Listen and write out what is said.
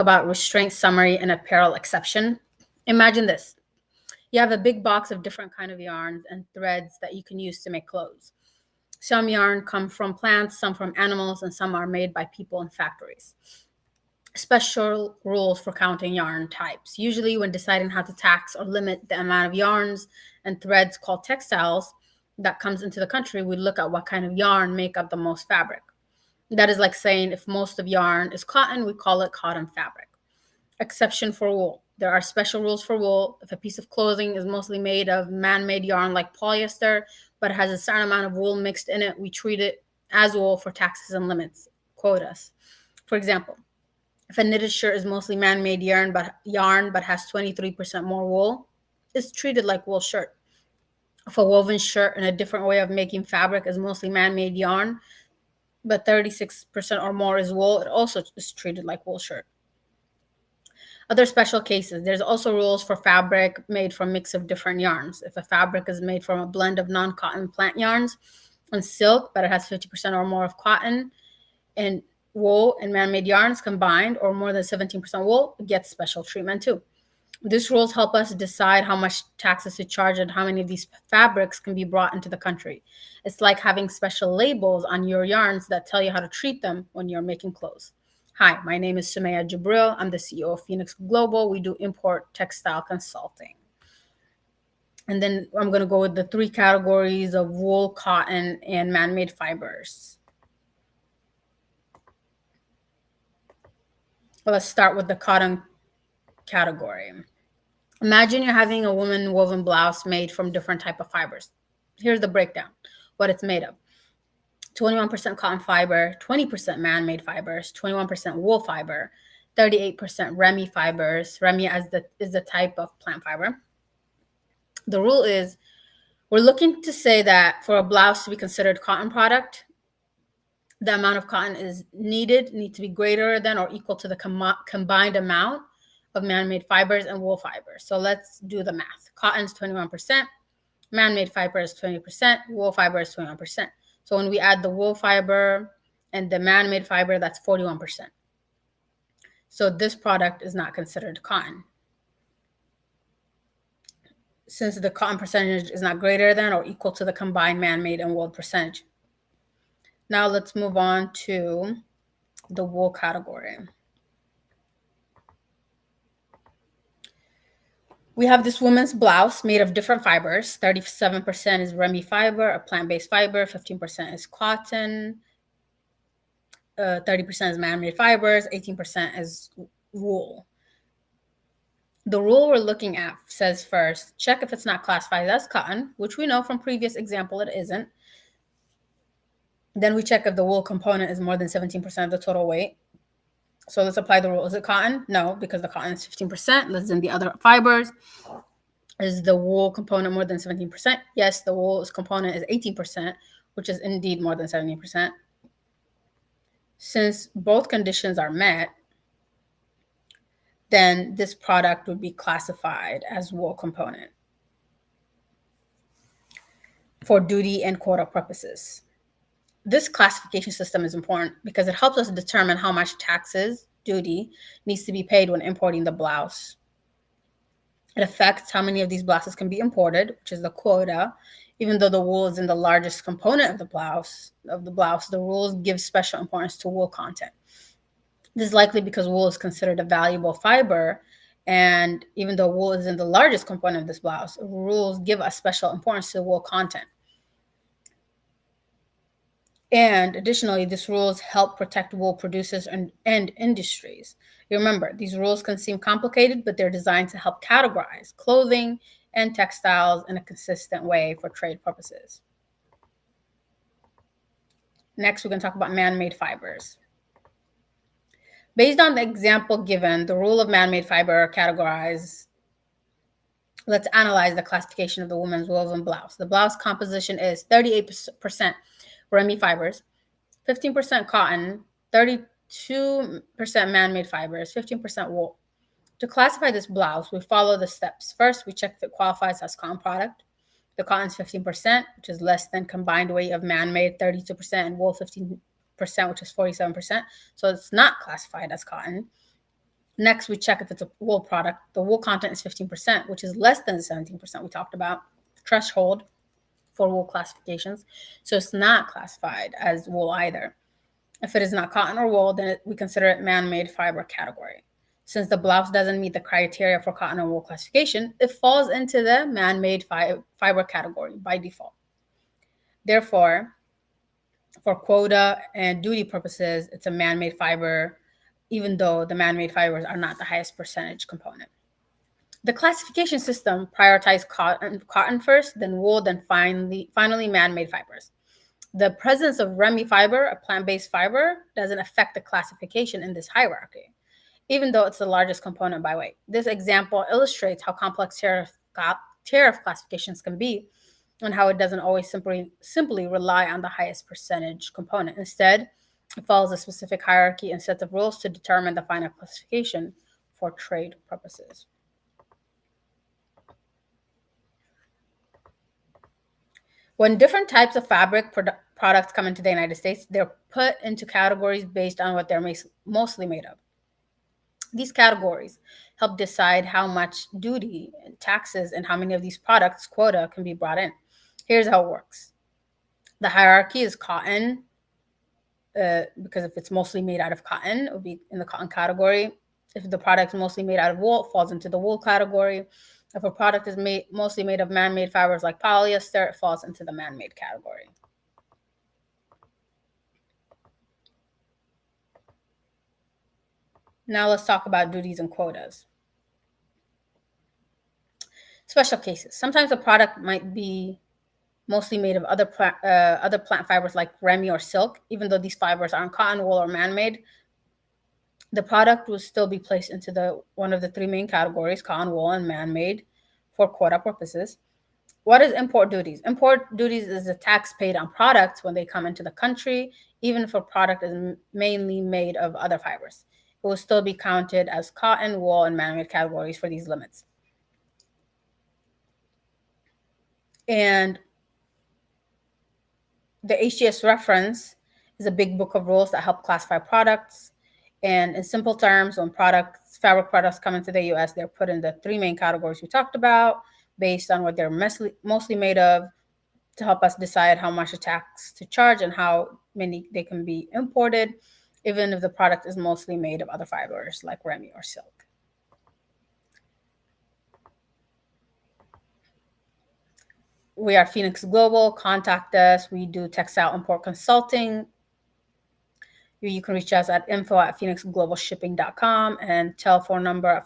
About restraint summary and apparel exception. Imagine this. You have a big box of different kind of yarns and threads that you can use to make clothes. Some yarn come from plants, some from animals, and some are made by people in factories. Special rules for counting yarn types. Usually, when deciding how to tax or limit the amount of yarns and threads called textiles that comes into the country, we look at what kind of yarn make up the most fabric. That is like saying if most of yarn is cotton, we call it cotton fabric. Exception for wool. There are special rules for wool. If a piece of clothing is mostly made of man-made yarn like polyester, but has a certain amount of wool mixed in it, we treat it as wool for taxes and limits, quotas. For example, if a knitted shirt is mostly man-made yarn but has 23% more wool, it's treated like wool shirt. If a woven shirt in a different way of making fabric is mostly man-made yarn, but 36% or more is wool, it also is treated like wool shirt. Other special cases, there's also rules for fabric made from mix of different yarns. If a fabric is made from a blend of non-cotton plant yarns and silk, but it has 50% or more of cotton and wool and man-made yarns combined, or more than 17% wool, it gets special treatment too. These rules help us decide how much taxes to charge and how many of these fabrics can be brought into the country. It's like having special labels on your yarns that tell you how to treat them when you're making clothes. Hi, my name is Sumaya Jibril. I'm the CEO of Phoenix Global. We do import textile consulting. And then I'm going to go with the three categories of wool, cotton, and man-made fibers. Let's start with the cotton category. Imagine you're having a woman woven blouse made from different type of fibers. Here's the breakdown, what it's made of. 21% cotton fiber, 20% man-made fibers, 21% wool fiber, 38% Remy fibers. Remy is the type of plant fiber. The rule is we're looking to say that for a blouse to be considered cotton product, the amount of cotton is needs to be greater than or equal to the combined amount of man-made fibers and wool fibers. So let's do the math. Cotton is 21%, man-made fiber is 20%, wool fiber is 21%. So when we add the wool fiber and the man-made fiber, that's 41%. So this product is not considered cotton, since the cotton percentage is not greater than or equal to the combined man-made and wool percentage. Now let's move on to the wool category. We have this woman's blouse made of different fibers. 37% is Remy fiber, a plant-based fiber. 15% is cotton. 30% is man-made fibers. 18% is wool. The rule we're looking at says first, check if it's not classified as cotton, which we know from previous example it isn't. Then we check if the wool component is more than 17% of the total weight. So let's apply the rule. Is it cotton? No, because the cotton is 15%, less than the other fibers. Is the wool component more than 17%? Yes, the wool component is 18%, which is indeed more than 17%. Since both conditions are met, then this product would be classified as wool component for duty and quota purposes. This classification system is important because it helps us determine how much taxes, duty, needs to be paid when importing the blouse. It affects how many of these blouses can be imported, which is the quota. Even though the wool is in the largest component of the blouse, the rules give special importance to wool content. This is likely because wool is considered a valuable fiber, and even though wool is in the largest component of this blouse, rules give a special importance to wool content. And additionally, these rules help protect wool producers and industries. Remember, these rules can seem complicated, but they're designed to help categorize clothing and textiles in a consistent way for trade purposes. Next, we're going to talk about man-made fibers. Based on the example given, the rule of man-made fiber categorized. Let's analyze the classification of the woman's woven blouse. The blouse composition is 38% Remy fibers, 15% cotton, 32% man-made fibers, 15% wool. To classify this blouse, we follow the steps. First, we check if it qualifies as cotton product. The cotton is 15%, which is less than combined weight of man-made 32%, and wool 15%, which is 47%. So it's not classified as cotton. Next, we check if it's a wool product. The wool content is 15%, which is less than the 17% we talked about, threshold for wool classifications. So it's not classified as wool either. If it is not cotton or wool, then we consider it man-made fiber category. Since the blouse doesn't meet the criteria for cotton or wool classification, it falls into the man-made fiber category by default. Therefore, for quota and duty purposes, it's a man-made fiber, even though the man-made fibers are not the highest percentage component. The classification system prioritized cotton first, then wool, then finally man-made fibers. The presence of Remy fiber, a plant-based fiber, doesn't affect the classification in this hierarchy, even though it's the largest component by weight. This example illustrates how complex tariff classifications can be, and how it doesn't always simply rely on the highest percentage component. Instead, it follows a specific hierarchy and sets of rules to determine the final classification for trade purposes. When different types of fabric products come into the United States, they're put into categories based on what they're mostly made of. These categories help decide how much duty and taxes and how many of these products quota can be brought in. Here's how it works. The hierarchy is cotton, because if it's mostly made out of cotton, it would be in the cotton category. If the product is mostly made out of wool, it falls into the wool category. If a product is mostly made of man-made fibers like polyester, it falls into the man-made category. Now let's talk about duties and quotas. Special cases. Sometimes a product might be mostly made of other plant fibers like Remy or silk. Even though these fibers aren't cotton, wool, or man-made, the product will still be placed into one of the three main categories, cotton, wool, and man-made, for quota purposes. What is import duties? Import duties is the tax paid on products when they come into the country, even if a product is mainly made of other fibers. It will still be counted as cotton, wool, and man-made categories for these limits. And the HGS reference is a big book of rules that help classify products. And in simple terms, when fabric products come into the US, they're put in the three main categories we talked about based on what they're mostly made of, to help us decide how much a tax to charge and how many they can be imported, even if the product is mostly made of other fibers like Remy or silk. We are Phoenix Global. Contact us. We do textile import consulting. You can reach us at info@phoenixglobalshipping.com and telephone number at